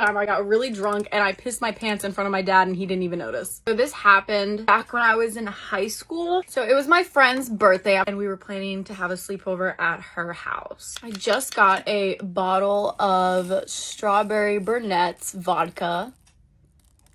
I got really drunk and I pissed my pants in front of my dad and he didn't even notice. So this happened back when I was in high school. So it was my friend's birthday and we were planning to have a sleepover at her house. I just got a bottle of strawberry Burnett's vodka.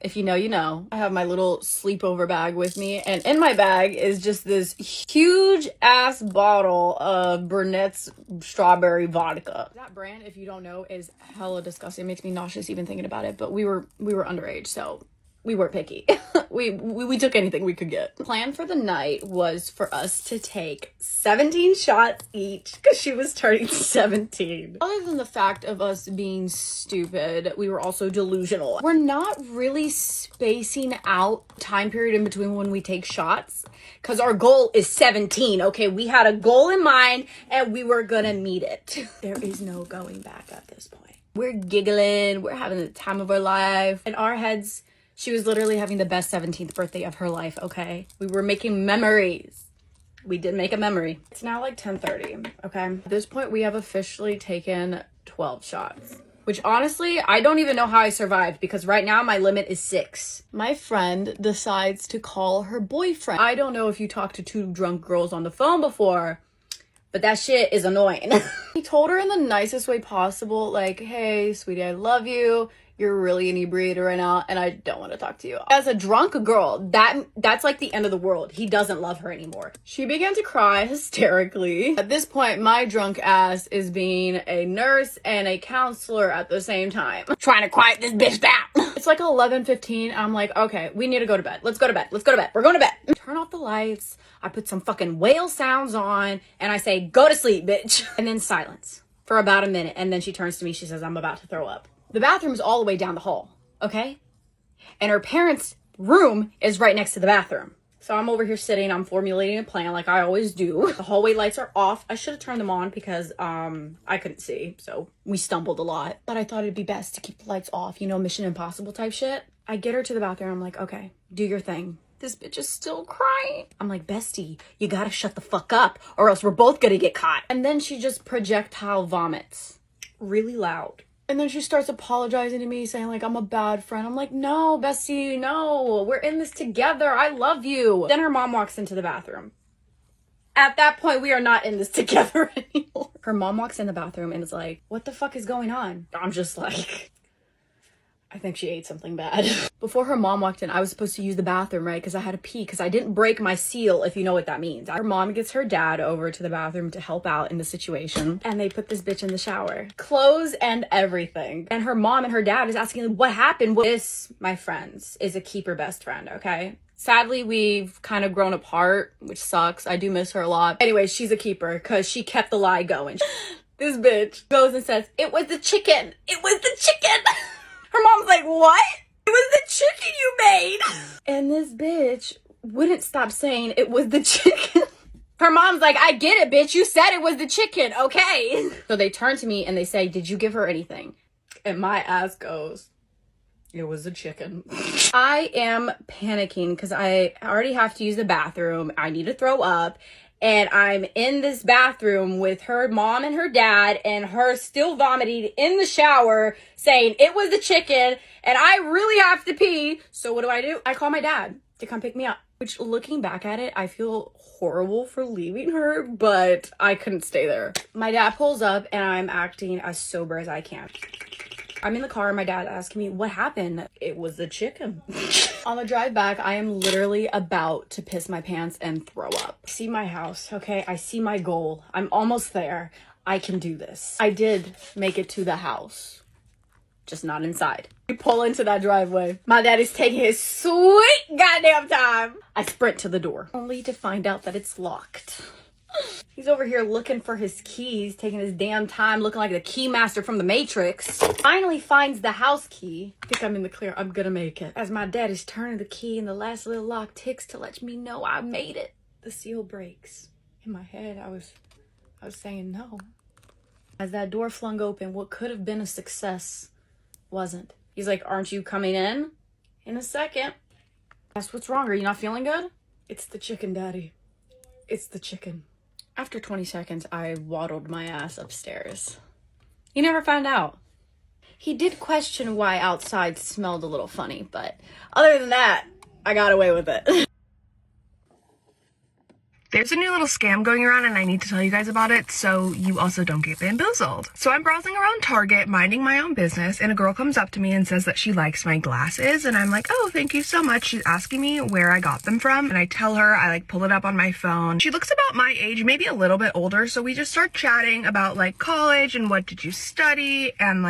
If you know, you know. I have my little sleepover bag with me, and in my bag is just this huge ass bottle of Burnett's strawberry vodka. That brand, if you don't know, is hella disgusting. It makes me nauseous even thinking about it, but we were underage, so we weren't picky. we took anything we could get. The plan for the night was for us to take 17 shots each because she was turning 17. Other than the fact of us being stupid, we were also delusional. We're not really spacing out time period in between when we take shots because our goal is 17. Okay, we had a goal in mind and we were gonna meet it. There is no going back at this point. We're giggling, we're having the time of our life. In our heads, she was literally having the best 17th birthday of her life, okay? We were making memories. We did make a memory. It's now like 10:30, okay? At this point, we have officially taken 12 shots. Which honestly, I don't even know how I survived because right now my limit is 6. My friend decides to call her boyfriend. I don't know if you talked to 2 drunk girls on the phone before, but that shit is annoying. He told her in the nicest way possible, like, hey, sweetie, I love you. You're really inebriated right now and I don't want to talk to you. As a drunk girl, that's like the end of the world. He doesn't love her anymore. She began to cry hysterically. At this point, my drunk ass is being a nurse and a counselor at the same time. I'm trying to quiet this bitch down. It's like 11:15. I'm like, okay, we need to go to bed. Let's go to bed. Let's go to bed. We're going to bed. Turn off the lights. I put some fucking whale sounds on and I say, go to sleep, bitch. And then silence for about a minute. And then she turns to me. She says, I'm about to throw up. The bathroom's all the way down the hall, okay? And her parents' room is right next to the bathroom. So I'm over here sitting, I'm formulating a plan like I always do. The hallway lights are off. I should have turned them on because I couldn't see, so we stumbled a lot. But I thought it'd be best to keep the lights off, you know, Mission Impossible type shit. I get her to the bathroom, I'm like, okay, do your thing. This bitch is still crying. I'm like, bestie, you gotta shut the fuck up or else we're both gonna get caught. And then she just projectile vomits really loud. And then she starts apologizing to me, saying like, I'm a bad friend. I'm like, no, bestie, no. We're in this together. I love you. Then her mom walks into the bathroom. At that point, we are not in this together anymore. Her mom walks in the bathroom and is like, what the fuck is going on? I'm just like, I think she ate something bad. Before her mom walked in, I was supposed to use the bathroom, right? Because I had to pee, because I didn't break my seal, if you know what that means. Her mom gets her dad over to the bathroom to help out in the situation. And they put this bitch in the shower. Clothes and everything. And her mom and her dad is asking, what happened? This, my friends, is a keeper best friend, okay? Sadly, we've kind of grown apart, which sucks. I do miss her a lot. Anyway, she's a keeper, because she kept the lie going. This bitch goes and says, it was the chicken. It was the chicken. Her mom's like, what? It was the chicken you made. And this bitch wouldn't stop saying it was the chicken. Her mom's like, I get it, bitch. You said it was the chicken, okay? So they turn to me and they say, did you give her anything? And my ass goes, it was the chicken. I am panicking because I already have to use the bathroom. I need to throw up. And I'm in this bathroom with her mom and her dad and her still vomiting in the shower saying it was the chicken and I really have to pee. So what do? I call my dad to come pick me up, which looking back at it, I feel horrible for leaving her, but I couldn't stay there. My dad pulls up and I'm acting as sober as I can. I'm in the car and my dad asking me, what happened? It was the chicken. On the drive back, I am literally about to piss my pants and throw up. I see my house, okay? I see my goal. I'm almost there. I can do this. I did make it to the house, just not inside. We pull into that driveway. My daddy's taking his sweet goddamn time. I sprint to the door, only to find out that it's locked. He's over here looking for his keys, taking his damn time, looking like the key master from the Matrix. Finally finds the house key. I think I'm in the clear. I'm gonna make it. As my dad is turning the key and the last little lock ticks to let me know I made it. The seal breaks. In my head, I was saying no. As that door flung open, what could have been a success wasn't. He's like, aren't you coming in? In a second. That's what's wrong. Are you not feeling good? It's the chicken, Daddy. It's the chicken. After 20 seconds, I waddled my ass upstairs. He never found out. He did question why outside smelled a little funny, but other than that, I got away with it. There's a new little scam going around and I need to tell you guys about it so you also don't get bamboozled. So I'm browsing around Target, minding my own business, and a girl comes up to me and says that she likes my glasses, and I'm like, oh, thank you so much. She's asking me where I got them from, and I tell her, I pull it up on my phone. She looks about my age, maybe a little bit older, so we just start chatting about college and what did you study and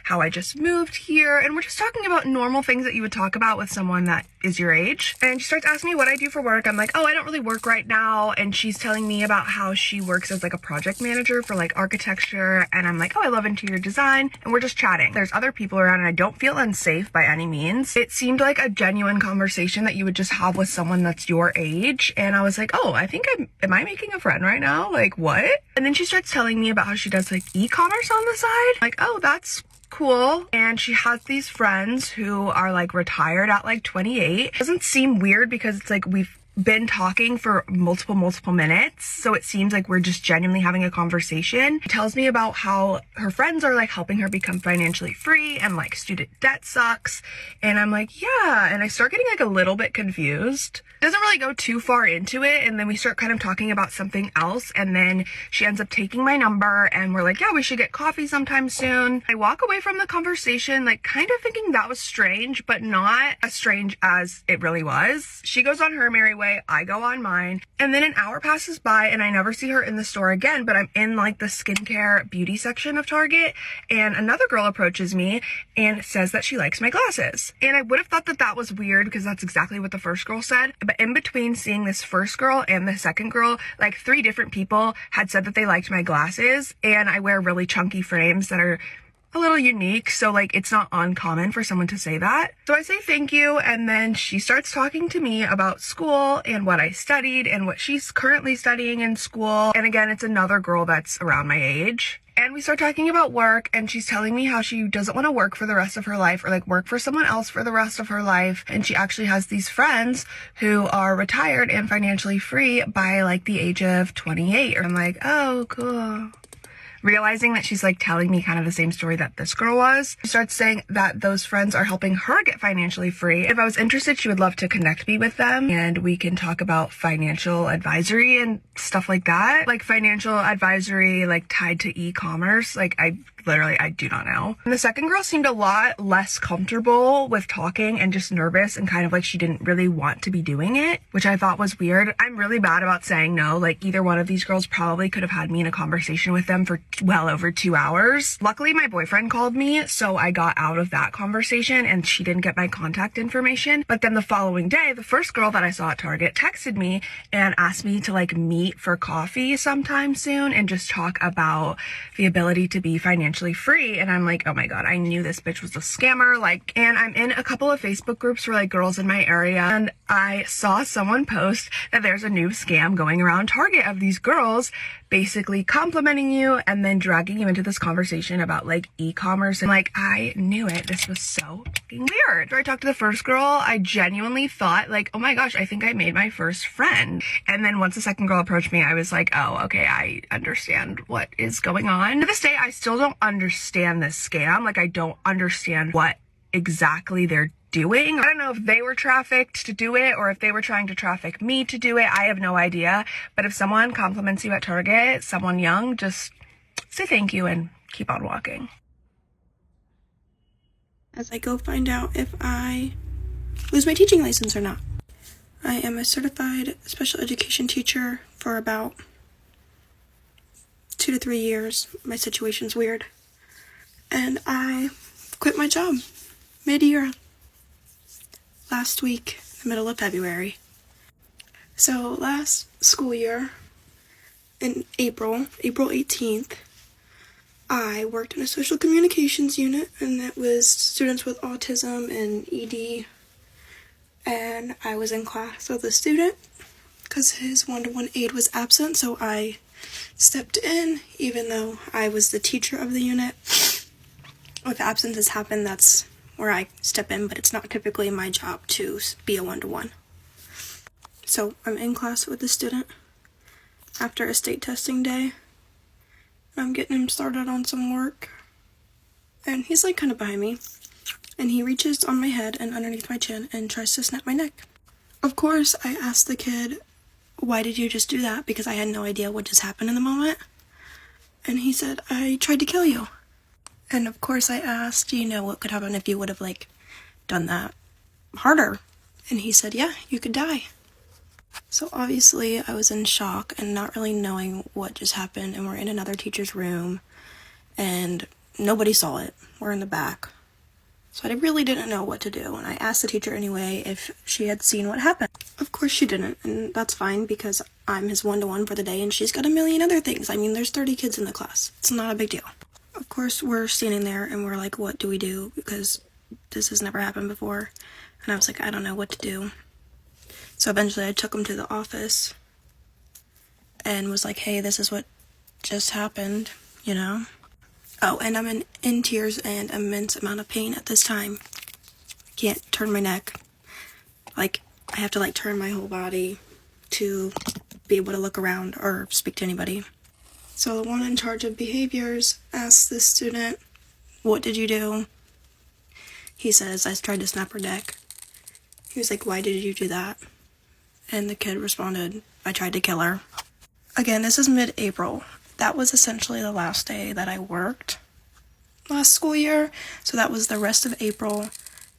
how I just moved here, and we're just talking about normal things that you would talk about with someone that is your age. And she starts asking me what I do for work. I'm like, oh, I don't really work right now. And she's telling me about how she works as a project manager for architecture. And I'm like, oh, I love interior design. And we're just chatting. There's other people around and I don't feel unsafe by any means. It seemed like a genuine conversation that you would just have with someone that's your age. And I was like, oh, I think am I making a friend right now? What? And then she starts telling me about how she does e-commerce on the side. Oh, that's cool. And she has these friends who are retired at 28. It doesn't seem weird because it's we've been talking for multiple minutes, so it seems we're just genuinely having a conversation. She tells me about how her friends are helping her become financially free and student debt sucks, and I'm like, yeah. And I start getting a little bit confused. It doesn't really go too far into it, and then we start kind of talking about something else, and then she ends up taking my number and we're like, yeah, we should get coffee sometime soon. I walk away from the conversation kind of thinking that was strange, but not as strange as it really was. She goes on her merry way, I go on mine, and then an hour passes by and I never see her in the store again, but I'm in the skincare beauty section of Target, and another girl approaches me and says that she likes my glasses. And I would have thought that that was weird because that's exactly what the first girl said, but in between seeing this first girl and the second girl, 3 different people had said that they liked my glasses, and I wear really chunky frames that are a little unique, so it's not uncommon for someone to say that. So I say thank you, and then she starts talking to me about school and what I studied and what she's currently studying in school. And again, it's another girl that's around my age. And we start talking about work, and she's telling me how she doesn't want to work for the rest of her life or work for someone else for the rest of her life. And she actually has these friends who are retired and financially free by the age of 28. I'm like, oh, cool. Realizing that she's telling me kind of the same story that this girl was. She starts saying that those friends are helping her get financially free. If I was interested, she would love to connect me with them and we can talk about financial advisory and stuff like that. Financial advisory tied to e-commerce. I do not know. And the second girl seemed a lot less comfortable with talking and just nervous and kind of she didn't really want to be doing it, which I thought was weird. I'm really bad about saying no. Either one of these girls probably could have had me in a conversation with them for well over 2 hours. Luckily, my boyfriend called me, so I got out of that conversation and she didn't get my contact information. But then the following day, the first girl that I saw at Target texted me and asked me to meet for coffee sometime soon and just talk about the ability to be financially free. And I'm like, oh my God, I knew this bitch was a scammer. And I'm in a couple of Facebook groups for girls in my area, and I saw someone post that there's a new scam going around Target of these girls basically complimenting you and then dragging you into this conversation about e-commerce. And I knew it. This was so fucking weird. After I talked to the first girl, I genuinely thought oh my gosh, I think I made my first friend. And then once the second girl approached me, I was like, oh, okay, I understand what is going on. To this day, I still don't understand this scam. I don't understand what exactly they're doing. I don't know if they were trafficked to do it or if they were trying to traffic me to do it. I have no idea. But if someone compliments you at Target, someone young, just say thank you and keep on walking. As I go find out if I lose my teaching license or not. I am a certified special education teacher for about 2 to 3 years. My situation's weird. And I quit my job mid-year. Last week, the middle of February. So last school year, in April 18th, I worked in a social communications unit, and it was students with autism and ED, and I was in class with a student because his one-to-one aide was absent, so I stepped in even though I was the teacher of the unit. If absences happen, that's where I step in, but it's not typically my job to be a one-to-one. So I'm in class with the student after a state testing day. I'm getting him started on some work, and he's like kind of behind me, and he reaches on my head and underneath my chin and tries to snap my neck. Of course, I asked the kid, "Why did you just do that?" because I had no idea what just happened in the moment. And he said, "I tried to kill you." And of course I asked, "Do you know what could happen if you would have like done that harder?" And he said, "Yeah, you could die." So obviously I was in shock and not really knowing what just happened, and we're in another teacher's room and nobody saw it. We're in the back. So I really didn't know what to do, and I asked the teacher anyway if she had seen what happened. Of course she didn't, and that's fine because I'm his one-to-one for the day and she's got a million other things. I mean, there's 30 kids in the class. It's not a big deal. Of course we're standing there and we're like, what do we do? Because this has never happened before. And I was like, I don't know what to do. So eventually I took him to the office and was like, hey, this is what just happened, you know? Oh, and I'm in tears and immense amount of pain at this time. I can't turn my neck. Like, I have to like turn my whole body to be able to look around or speak to anybody. So the one in charge of behaviors asked this student, what did you do? He says, I tried to snap her neck. He was like, why did you do that? And the kid responded, I tried to kill her. Again, this is mid-April. That was essentially the last day that I worked last school year. So that was the rest of April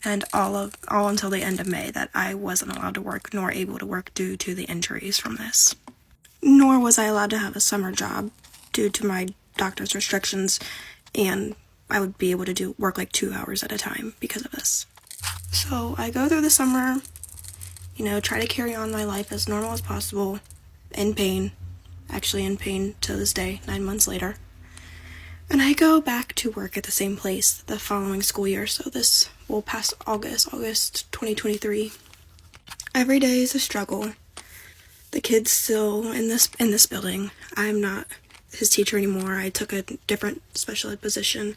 and all until the end of May that I wasn't allowed to work nor able to work due to the injuries from this. Nor was I allowed to have a summer job due to my doctor's restrictions, and I would be able to work like 2 hours at a time because of this. So I go through the summer, you know, try to carry on my life as normal as possible, in pain, actually in pain to this day, 9 months later. And I go back to work at the same place the following school year, so this will pass August 2023. Every day is a struggle. The kid's still in this building. I'm not his teacher anymore. I took a different special ed position,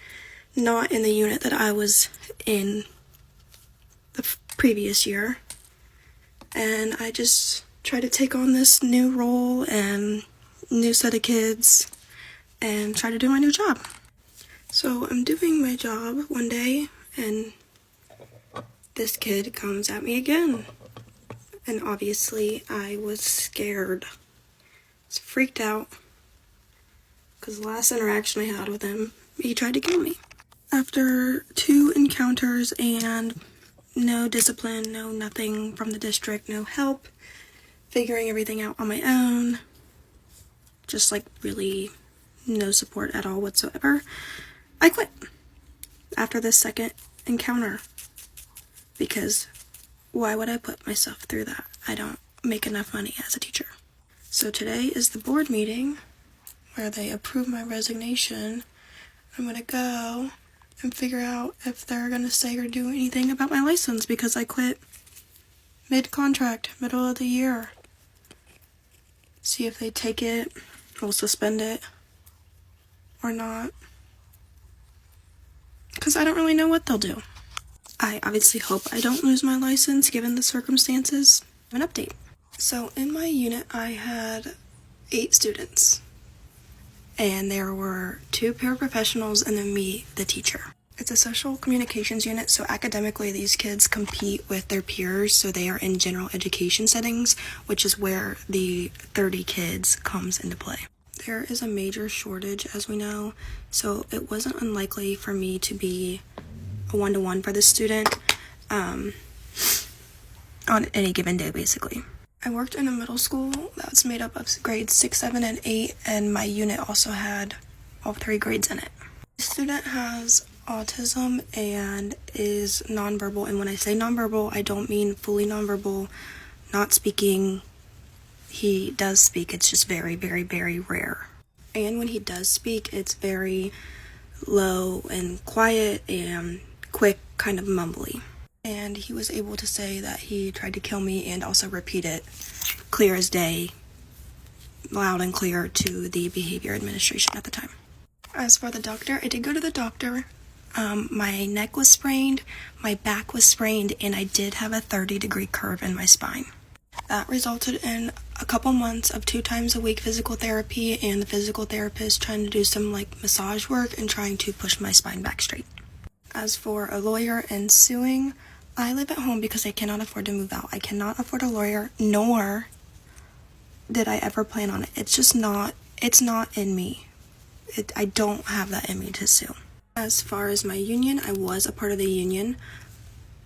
not in the unit that I was in the previous year. And I just try to take on this new role and new set of kids and try to do my new job. So I'm doing my job one day and this kid comes at me again. And obviously I was scared. I was freaked out because the last interaction I had with him, he tried to kill me. After 2 encounters and no discipline, no nothing from the district, no help, figuring everything out on my own, just like really no support at all whatsoever, I quit after this second encounter because why would I put myself through that? I don't make enough money as a teacher. So today is the board meeting where they approve my resignation. I'm gonna go and figure out if they're gonna say or do anything about my license because I quit mid-contract, middle of the year. See if they take it or suspend it or not. Because I don't really know what they'll do. I obviously hope I don't lose my license given the circumstances. An update. So in my unit I had 8 students. And there were 2 paraprofessionals and then me, the teacher. It's a social communications unit, so academically these kids compete with their peers, so they are in general education settings, which is where the 30 kids comes into play. There is a major shortage, as we know, so it wasn't unlikely for me to be a one-to-one for this student on any given day, basically. I worked in a middle school that was made up of grades 6, 7, and 8, and my unit also had all 3 grades in it. The student has autism and is nonverbal, and when I say nonverbal, I don't mean fully nonverbal, not speaking. He does speak, it's just very, very, very rare. And when he does speak, it's very low and quiet and quick, kind of mumbly. And he was able to say that he tried to kill me and also repeat it clear as day, loud and clear to the behavior administration at the time. As for the doctor, I did go to the doctor. My neck was sprained, my back was sprained, and I did have a 30-degree curve in my spine. That resulted in a couple months of 2 times a week physical therapy and the physical therapist trying to do some like massage work and trying to push my spine back straight. As for a lawyer and suing, I live at home because I cannot afford to move out. I cannot afford a lawyer, nor did I ever plan on it. It's not in me. I don't have that in me to sue. As far as my union, I was a part of the union.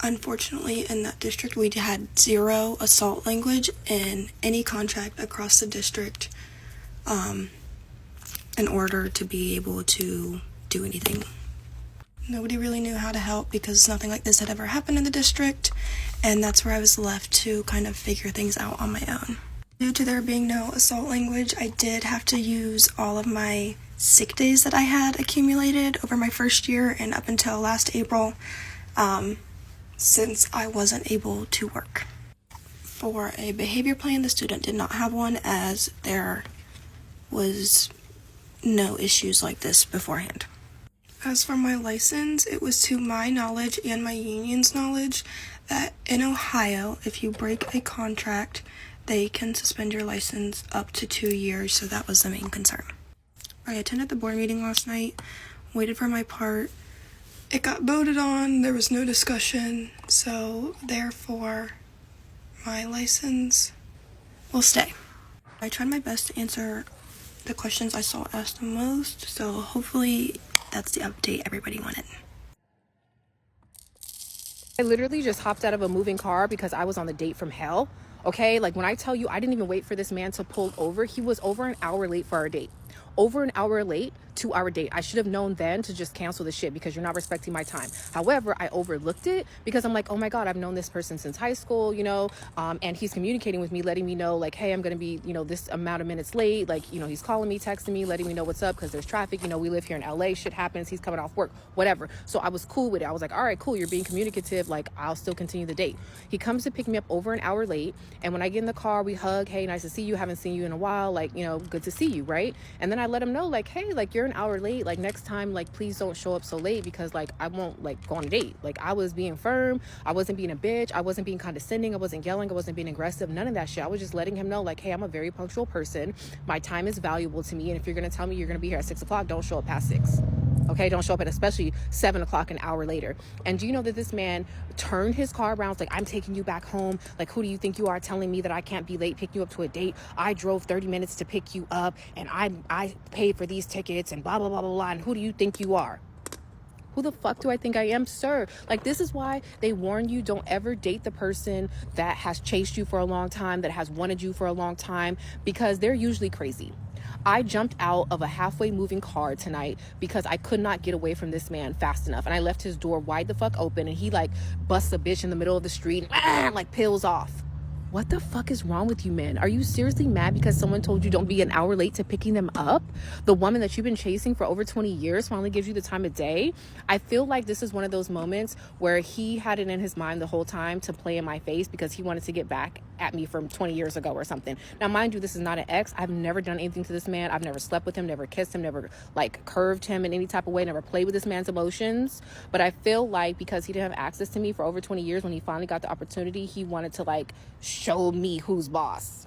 Unfortunately, in that district, we had 0 assault language in any contract across the district in order to be able to do anything. Nobody really knew how to help because nothing like this had ever happened in the district, and that's where I was left to kind of figure things out on my own. Due to there being no assault language, I did have to use all of my sick days that I had accumulated over my first year and up until last April, since I wasn't able to work. For a behavior plan, the student did not have one, as there was no issues like this beforehand. As for my license, it was to my knowledge and my union's knowledge that in Ohio, if you break a contract, they can suspend your license up to 2 years, so that was the main concern. I attended the board meeting last night, waited for my part. It got voted on, there was no discussion, so therefore my license will stay. I tried my best to answer the questions I saw asked the most, so hopefully that's the update everybody wanted. I literally just hopped out of a moving car because I was on the date from hell. Okay, like when I tell you I didn't even wait for this man to pull over, he was over an hour late for our date. Over an hour late to our date. I should have known then to just cancel the shit because you're not respecting my time. However, I overlooked it because I'm like, oh my God, I've known this person since high school, you know, and he's communicating with me, letting me know like, hey, I'm going to be, you know, this amount of minutes late. Like, you know, he's calling me, texting me, letting me know what's up because there's traffic. You know, we live here in LA. Shit happens. He's coming off work, whatever. So I was cool with it. I was like, all right, cool. You're being communicative. Like, I'll still continue the date. He comes to pick me up over an hour late. And when I get in the car, we hug. Hey, nice to see you. Haven't seen you in a while. Like, you know, good to see you. Right. And then I let him know like, hey, like you're an hour late. Like next time, like, please don't show up so late because like, I won't like go on a date. Like I was being firm. I wasn't being a bitch. I wasn't being condescending. I wasn't yelling. I wasn't being aggressive. None of that shit. I was just letting him know like, hey, I'm a very punctual person. My time is valuable to me. And if you're going to tell me you're going to be here at 6 o'clock, don't show up past 6. Okay, don't show up at especially 7 o'clock an hour later. And do you know that this man turned his car around? Like, I'm taking you back home. Like, who do you think you are telling me that I can't be late picking you up to a date? I drove 30 minutes to pick you up and I paid for these tickets and blah, blah, blah, blah, blah. And who do you think you are? Who the fuck do I think I am, sir? Like, this is why they warn you, don't ever date the person that has chased you for a long time, that has wanted you for a long time, because they're usually crazy. I jumped out of a halfway moving car tonight because I could not get away from this man fast enough. And I left his door wide the fuck open and he like busts a bitch in the middle of the street and like peels off. What the fuck is wrong with you, man? Are you seriously mad because someone told you don't be an hour late to picking them up? The woman that you've been chasing for over 20 years finally gives you the time of day? I feel like this is one of those moments where he had it in his mind the whole time to play in my face because he wanted to get back at me from 20 years ago or something. Now, mind you, this is not an ex. I've never done anything to this man. I've never slept with him, never kissed him, never like curved him in any type of way, never played with this man's emotions. But I feel like because he didn't have access to me for over 20 years, when he finally got the opportunity, he wanted to like show me who's boss.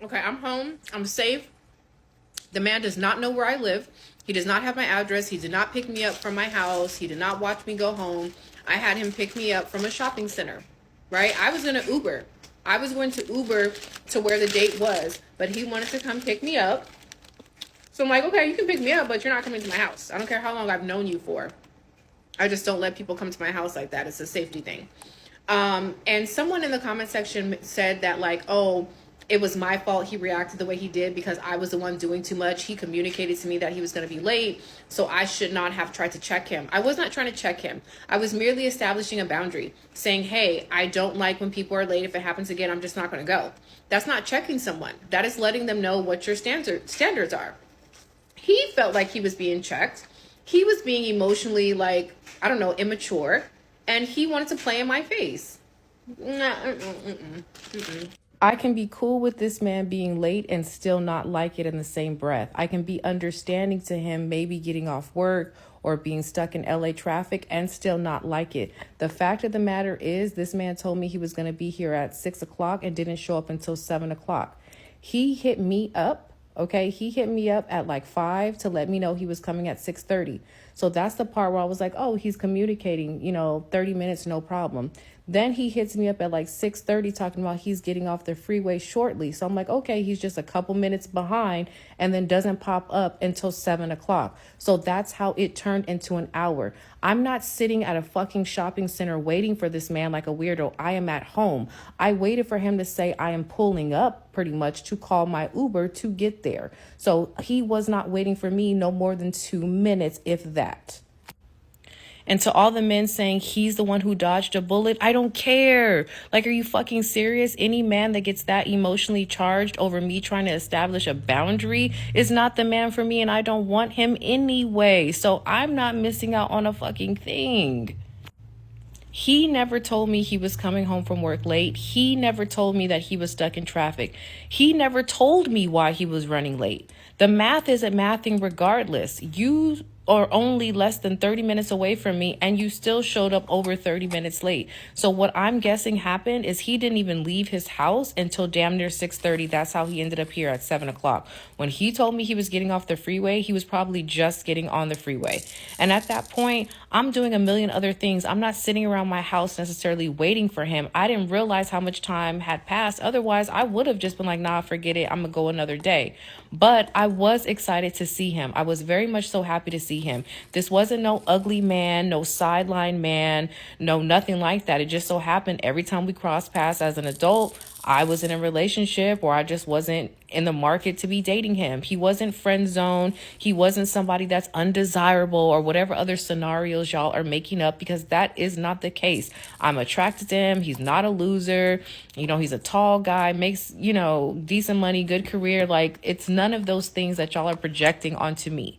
Okay, I'm home. I'm safe. The man does not know where I live. He does not have my address. He did not pick me up from my house. He did not watch me go home. I had him pick me up from a shopping center, right? I was going to Uber. I was going to Uber to where the date was, but he wanted to come pick me up. So I'm like, okay, you can pick me up, but you're not coming to my house. I don't care how long I've known you for. I just don't let people come to my house like that. It's a safety thing. And someone in the comment section said that like, oh, it was my fault he reacted the way he did because I was the one doing too much. He communicated to me that he was going to be late, so I should not have tried to check him. I was not trying to check him. I was merely establishing a boundary, saying, hey, I don't like when people are late. If it happens again, I'm just not going to go. That's not checking someone. That is letting them know what your standards are. He felt like he was being checked. He was being emotionally, like, I don't know, immature. And he wanted to play in my face. I can be cool with this man being late and still not like it in the same breath. I can be understanding to him maybe getting off work or being stuck in LA traffic and still not like it. The fact of the matter is, this man told me he was going to be here at 6 o'clock and didn't show up until 7 o'clock. He hit me up. Okay, he hit me up at like 5 to let me know he was coming at 6:30. So that's the part where I was like, oh, he's communicating, 30 minutes, no problem. Then he hits me up at like 6:30 talking about he's getting off the freeway shortly. So I'm like, okay, he's just a couple minutes behind, and then doesn't pop up until 7 o'clock. So that's how it turned into an hour. I'm not sitting at a fucking shopping center waiting for this man like a weirdo. I am at home. I waited for him to say I am pulling up pretty much to call my Uber to get there. So he was not waiting for me no more than 2 minutes, if that. And to all the men saying he's the one who dodged a bullet, I don't care. Like, are you fucking serious? Any man that gets that emotionally charged over me trying to establish a boundary is not the man for me, and I don't want him anyway. So I'm not missing out on a fucking thing. He never told me he was coming home from work late. He never told me that he was stuck in traffic. He never told me why he was running late. The math isn't mathing regardless. You are only less than 30 minutes away from me, and you still showed up over 30 minutes late. So what I'm guessing happened is he didn't even leave his house until damn near 6:30. That's how he ended up here at 7 o'clock. When he told me he was getting off the freeway, he was probably just getting on the freeway. And at that point, I'm doing a million other things. I'm not sitting around my house necessarily waiting for him. I didn't realize how much time had passed. Otherwise, I would have just been like, nah, forget it. I'm gonna go another day. But I was excited to see him. I was very much so happy to see him. This wasn't no ugly man, no sideline man, no nothing like that. It just so happened every time we crossed paths as an adult, I was in a relationship or I just wasn't in the market to be dating him. He wasn't friend zone. He wasn't somebody that's undesirable or whatever other scenarios y'all are making up, because that is not the case. I'm attracted to him. He's not a loser. He's a tall guy, makes, decent money, good career. Like, it's none of those things that y'all are projecting onto me.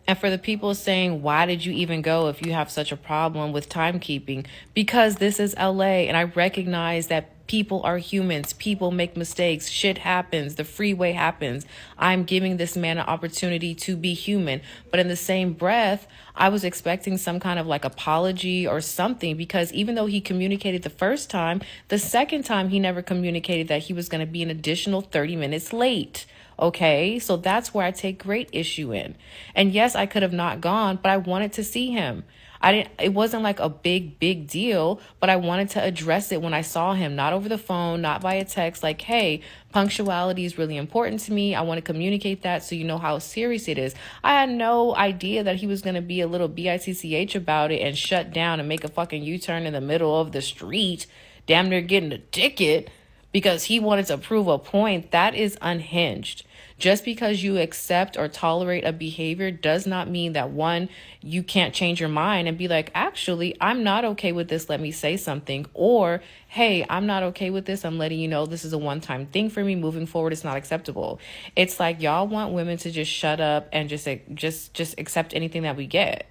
And for the people saying, why did you even go if you have such a problem with timekeeping? Because this is LA, and I recognize that people are humans. People make mistakes. Shit happens. The freeway happens. I'm giving this man an opportunity to be human. But in the same breath, I was expecting some kind of like apology or something, because even though he communicated the first time, the second time he never communicated that he was going to be an additional 30 minutes late. Okay, so that's where I take great issue in. And yes, I could have not gone, but I wanted to see him. It wasn't like a big deal, but I wanted to address it when I saw him, not over the phone, not via text, like, hey, punctuality is really important to me. I want to communicate that so you know how serious it is. I had no idea that he was going to be a little bitch about it and shut down and make a fucking U-turn in the middle of the street, damn near getting a ticket because he wanted to prove a point. That is unhinged. Just because you accept or tolerate a behavior does not mean that, one, you can't change your mind and be like, actually, I'm not okay with this. Let me say something. Or, hey, I'm not okay with this. I'm letting you know this is a one-time thing for me. Moving forward, it's not acceptable. It's like y'all want women to just shut up and just accept anything that we get.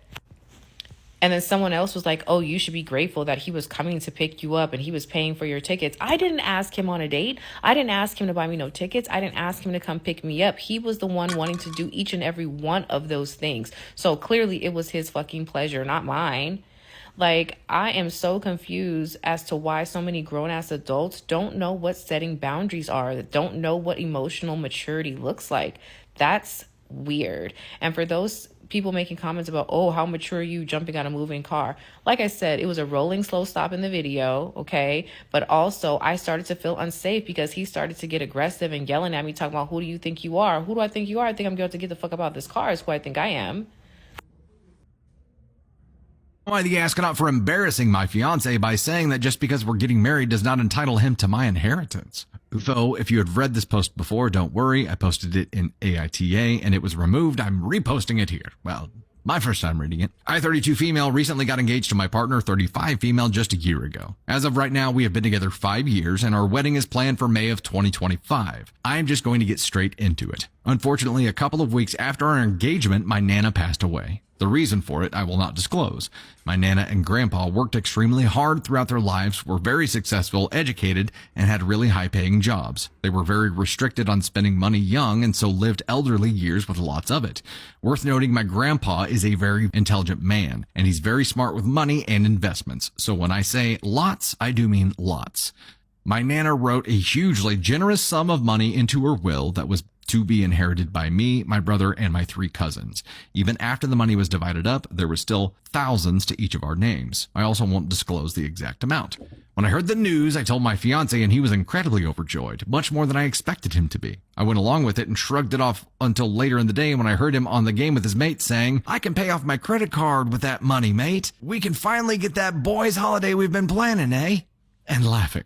And then someone else was like, oh, you should be grateful that he was coming to pick you up and he was paying for your tickets. I didn't ask him on a date. I didn't ask him to buy me no tickets. I didn't ask him to come pick me up. He was the one wanting to do each and every one of those things. So clearly it was his fucking pleasure, not mine. Like, I am so confused as to why so many grown-ass adults don't know what setting boundaries are, that don't know what emotional maturity looks like. That's weird. And for those people making comments about, oh, how mature are you jumping out a moving car? Like I said, it was a rolling slow stop in the video, okay? But also, I started to feel unsafe because he started to get aggressive and yelling at me, talking about, who do you think you are? Who do I think you are? I think I'm going to get the fuck about this car is who I think I am. Why the astronaut for embarrassing my fiance by saying that just because we're getting married does not entitle him to my inheritance. Though, if you have read this post before, don't worry. I posted it in AITA and it was removed. I'm reposting it here. Well, my first time reading it. I, 32 female, recently got engaged to my partner, 35 female, just a year ago. As of right now, we have been together 5 years and our wedding is planned for May of 2025. I am just going to get straight into it. Unfortunately, a couple of weeks after our engagement, my Nana passed away. The reason for it I will not disclose. My Nana and Grandpa worked extremely hard throughout their lives, were very successful, educated, and had really high-paying jobs. They were very restricted on spending money young and so lived elderly years with lots of it. Worth noting, my grandpa is a very intelligent man, and he's very smart with money and investments. So when I say lots, I do mean lots. My Nana wrote a hugely generous sum of money into her will that was to be inherited by me, my brother, and my 3 cousins. Even after the money was divided up, there was still thousands to each of our names. I also won't disclose the exact amount. When I heard the news, I told my fiance, and he was incredibly overjoyed, much more than I expected him to be. I went along with it and shrugged it off until later in the day when I heard him on the game with his mate saying, "I can pay off my credit card with that money, mate. We can finally get that boys' holiday we've been planning, eh?" And laughing.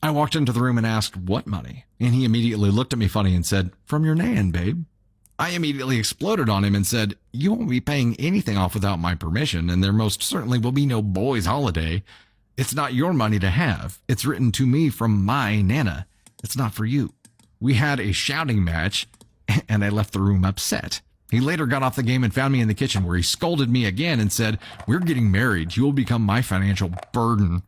I walked into the room and asked, "What money?" And he immediately looked at me funny and said, "From your Nan, babe." I immediately exploded on him and said, "You won't be paying anything off without my permission, and there most certainly will be no boys' holiday. It's not your money to have. It's written to me from my Nana. It's not for you." We had a shouting match, and I left the room upset. He later got off the game and found me in the kitchen where he scolded me again and said, "We're getting married. You will become my financial burden.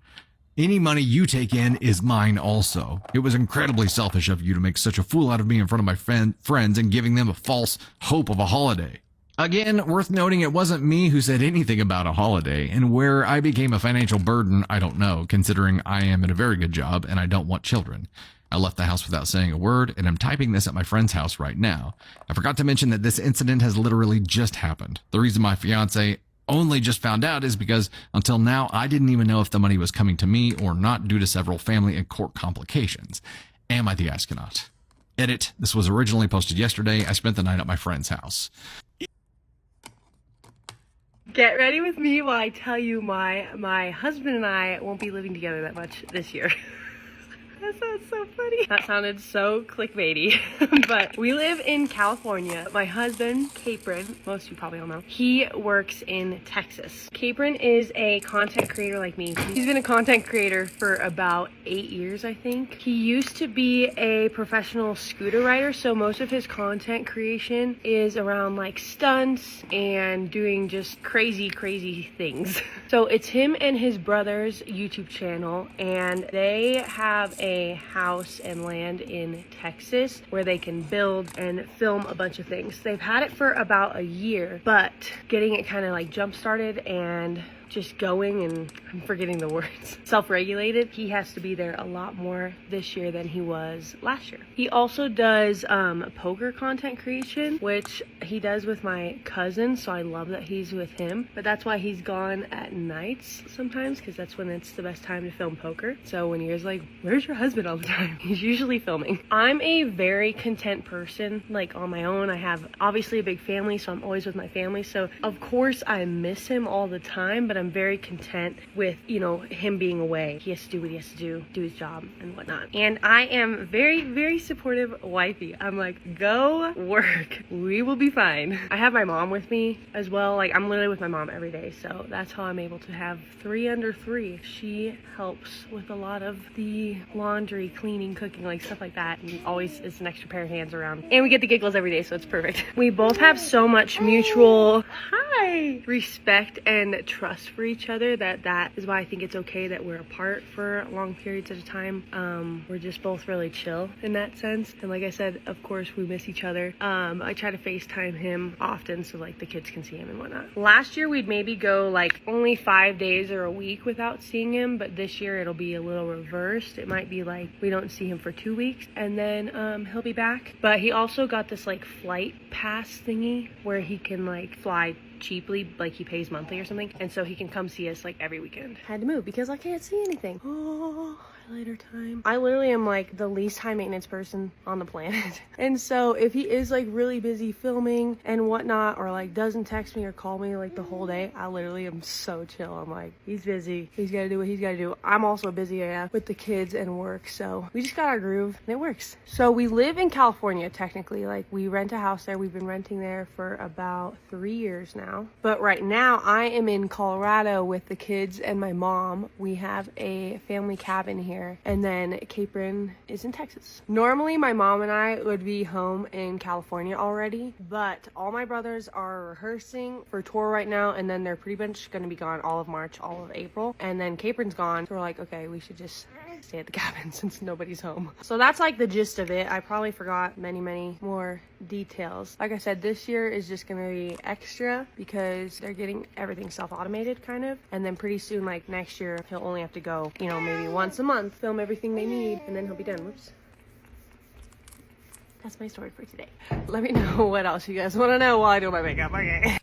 Any money you take in is mine also. It was incredibly selfish of you to make such a fool out of me in front of my friends and giving them a false hope of a holiday." Again, worth noting, it wasn't me who said anything about a holiday, and where I became a financial burden, I don't know, considering I am in a very good job and I don't want children. I left the house without saying a word, and I'm typing this at my friend's house right now. I forgot to mention that this incident has literally just happened. The reason my fiance only just found out is because until now I didn't even know if the money was coming to me or not due to several family and court complications. Am I the astronaut? Edit. This was originally posted yesterday. I spent the night at my friend's house. Get ready with me while I tell you my husband and I won't be living together that much this year. That sounds so funny. That sounded so clickbaity. But we live in California. My husband, Capron, most of you probably all know, he works in Texas. Capron is a content creator like me. He's been a content creator for about 8 years, I think. He used to be a professional scooter rider, so most of his content creation is around like stunts and doing just crazy things. So it's him and his brother's YouTube channel, and they have a house and land in Texas where they can build and film a bunch of things. They've had it for about a year, but getting it kind of like jump started and just going, and I'm forgetting the words, self-regulated. He has to be there a lot more this year than he was last year. He also does poker content creation, which he does with my cousin, so I love that he's with him. But that's why he's gone at nights sometimes, because that's when it's the best time to film poker. So when you're like, "Where's your husband all the time?" He's usually filming. I'm a very content person, like on my own. I have obviously a big family, so I'm always with my family. So of course I miss him all the time, but I'm very content with, you know, him being away. He has to do what he has to do his job and whatnot. And I am very supportive wifey. I'm like, go work. We will be fine. I have my mom with me as well. Like, I'm literally with my mom every day. So that's how I'm able to have 3 under 3. She helps with a lot of the laundry, cleaning, cooking, like stuff like that. And always is an extra pair of hands around. And we get the giggles every day, so it's perfect. We both have so much mutual respect and trust for each other that is why I think it's okay that we're apart for long periods at a time. We're just both really chill in that sense. And like I said, of course we miss each other. I try to FaceTime him often so like the kids can see him and whatnot. Last year we'd maybe go like only 5 days or a week without seeing him, but this year it'll be a little reversed. It might be like we don't see him for 2 weeks and then he'll be back. But he also got this like flight pass thingy where he can like fly cheaply, like he pays monthly or something, and so he can come see us like every weekend. Had to move because I can't see anything. Oh, highlighter time. I literally am like the least high maintenance person on the planet. And so if he is like really busy filming and whatnot, or like doesn't text me or call me like the whole day, I literally am so chill. I'm like, he's busy, he's gotta do what he's gotta do. I'm also busy with the kids and work, so we just got our groove and it works. So we live in California technically. Like, we rent a house there. We've been renting there for about 3 years now. now. But right now I am in Colorado with the kids and my mom. We have a family cabin here, and then Capron is in Texas. Normally my mom and I would be home in California already, but all my brothers are rehearsing for tour right now, and then they're pretty much going to be gone all of March, all of April, and then Capron's gone. So we're like, okay, we should just stay at the cabin since nobody's home. So that's like the gist of it. I probably forgot many more details. Like I said, this year is just gonna be extra because they're getting everything self-automated kind of, and then pretty soon, like next year, he'll only have to go, you know, maybe once a month, film everything they need, and then he'll be done. Whoops. That's my story for today. Let me know what else you guys want to know while I do my makeup. Okay.